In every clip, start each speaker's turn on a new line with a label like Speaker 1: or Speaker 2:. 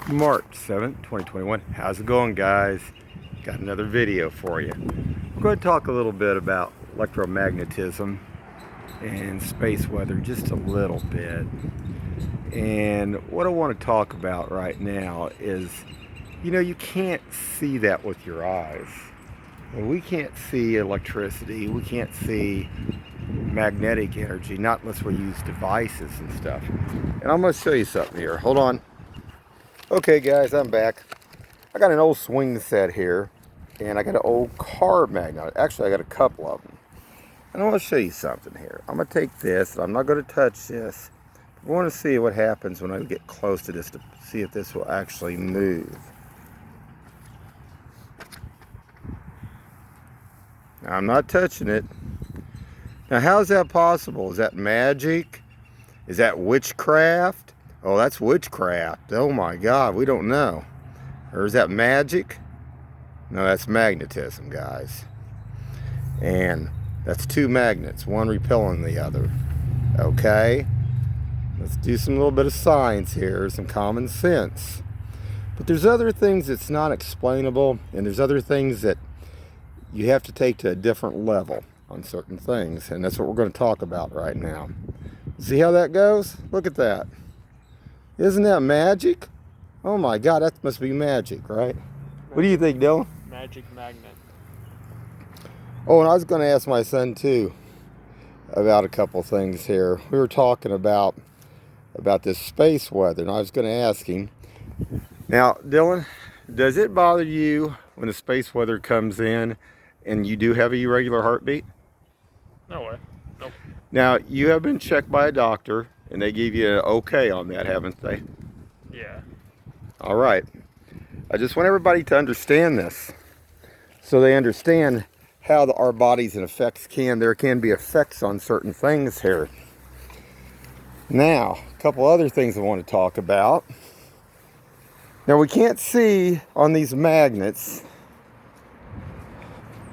Speaker 1: March 7th, 2021. How's it going, guys? Got another video for you. We're going to talk a little bit about electromagnetism and space weather, just a little bit. And what I want to talk about right now is, you can't see that with your eyes. Well, we can't see electricity, we can't see magnetic energy, not unless we use devices and stuff. And I'm going to show you something here. Hold on. Okay guys, I'm back. I got an old swing set here, and I got an old car magnet. Actually, I got a couple of them. And I want to show you something here. I'm going to take this, and I'm not going to touch this. I want to see what happens when I get close to this to see if this will actually move. Now, I'm not touching it. Now, how is that possible? Is that magic? Is that witchcraft? Oh, that's witchcraft. Oh my God, we don't know. Or is that magic? No, that's magnetism, guys. And that's two magnets, one repelling the other. Okay? Let's do some little bit of science here, some common sense. But there's other things that's not explainable, and there's other things that you have to take to a different level on certain things, and that's what we're going to talk about right now. See how that goes? Look at that. Isn't that magic? Oh my God, that must be magic, right? What do you think, Dylan?
Speaker 2: Magic magnet.
Speaker 1: Oh, and I was going to ask my son too about a couple things here. We were talking about this space weather, and I was going to ask him. Now, Dylan, does it bother you when the space weather comes in and you do have a irregular heartbeat?
Speaker 2: No way. Nope.
Speaker 1: Now, you have been checked by a doctor, and they gave you an okay on that, haven't they?
Speaker 2: Yeah.
Speaker 1: All right. I just want everybody to understand this, so they understand how our bodies and effects there can be effects on certain things here. Now, a couple other things I want to talk about. Now, we can't see on these magnets,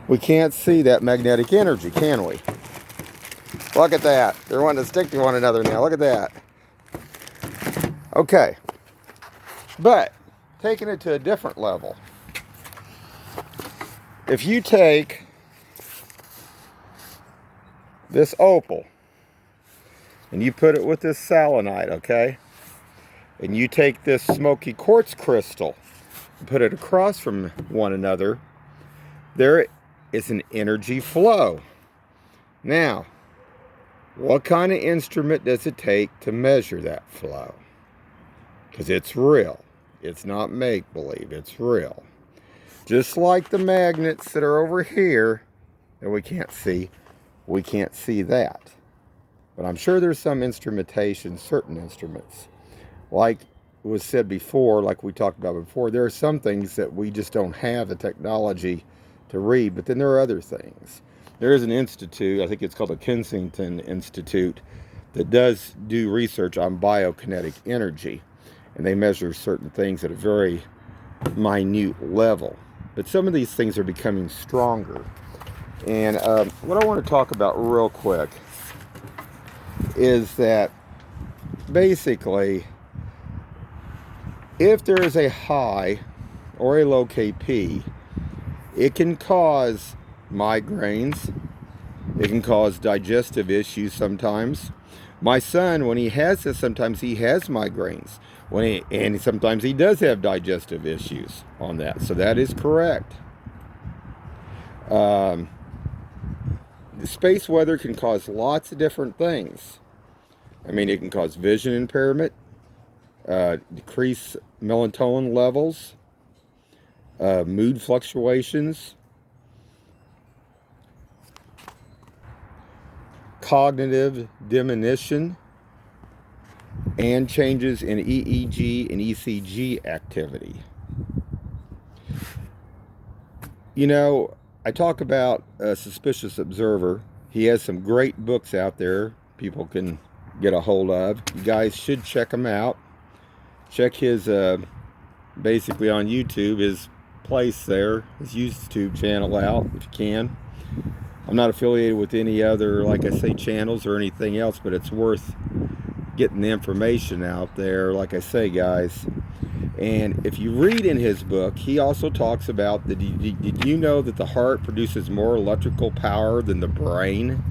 Speaker 1: we can't see that magnetic energy, can we? Look at that. They're wanting to stick to one another now. Look at that. Okay. But, taking it to a different level. If you take this opal and you put it with this selenite, okay? And you take this smoky quartz crystal and put it across from one another, there is an energy flow. Now, what kind of instrument does it take to measure that flow? Because it's real. It's not make-believe. It's real. Just like the magnets that are over here that we can't see that. But I'm sure there's some instrumentation, certain instruments. Like was said before, like we talked about before, there are some things that we just don't have the technology to read, but then there are other things. There is an institute, I think it's called the Kensington Institute, that does do research on biokinetic energy. And they measure certain things at a very minute level. But some of these things are becoming stronger. And what I want to talk about real quick is that basically, if there is a high or a low KP, it can cause migraines. It can cause digestive issues sometimes. My son, when he has this, sometimes he has migraines. And sometimes he does have digestive issues on that. So that is correct. The space weather can cause lots of different things. I mean, it can cause vision impairment, decrease melatonin levels, mood fluctuations, cognitive diminution, and changes in EEG and ECG activity. I talk about a suspicious observer. He has some great books out there people can get a hold of. You guys should check him out. Check his, basically on YouTube, his place there, his YouTube channel out if you can. I'm not affiliated with any other, like I say, channels or anything else, but it's worth getting the information out there. Like I say, guys, And if you read in his book, he also talks about that. Did you know that the heart produces more electrical power than the brain?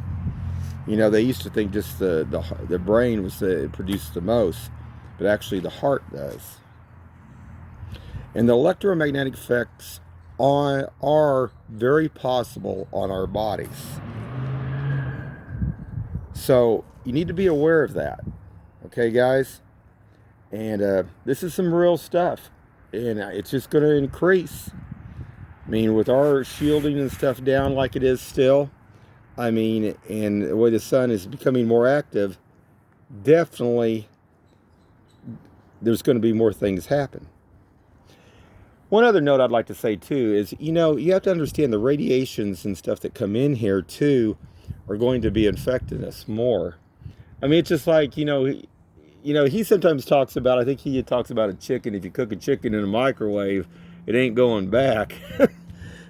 Speaker 1: You know, they used to think just the brain was produced the most, but actually the heart does. And the electromagnetic effects are very possible on our bodies. So you need to be aware of that. Okay, guys? And this is some real stuff. And it's just going to increase. I mean, with our shielding and stuff down like it is still, I mean, and the way the sun is becoming more active, definitely there's going to be more things happen. One other note I'd like to say too is, you know, you have to understand the radiations and stuff that come in here too are going to be infecting us more. I mean, it's just like, he sometimes talks about, I think he talks about a chicken. If you cook a chicken in a microwave, it ain't going back.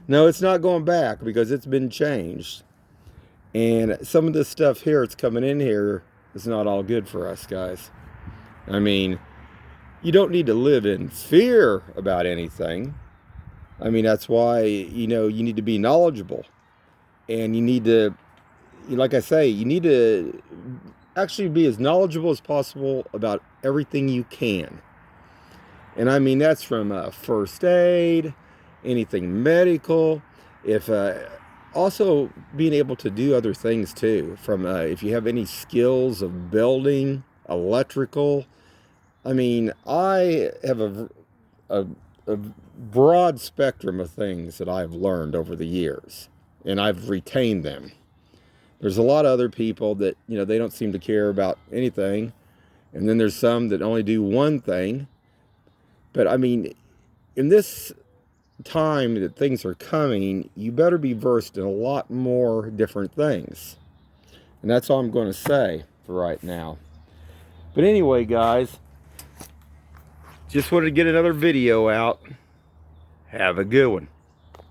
Speaker 1: No, it's not going back because it's been changed. And some of this stuff here, it's coming in here, is not all good for us, guys. I mean, you don't need to live in fear about anything. I mean, that's why, you need to be knowledgeable. And you need to, like I say, you need to actually be as knowledgeable as possible about everything you can. And I mean, that's from first aid, anything medical, also being able to do other things too. From if you have any skills of building, electrical. I mean, I have a broad spectrum of things that I've learned over the years, and I've retained them. There's a lot of other people that, they don't seem to care about anything. And then there's some that only do one thing. But I mean, in this time that things are coming, you better be versed in a lot more different things. And that's all I'm going to say for right now. But anyway, guys, just wanted to get another video out. Have a good one.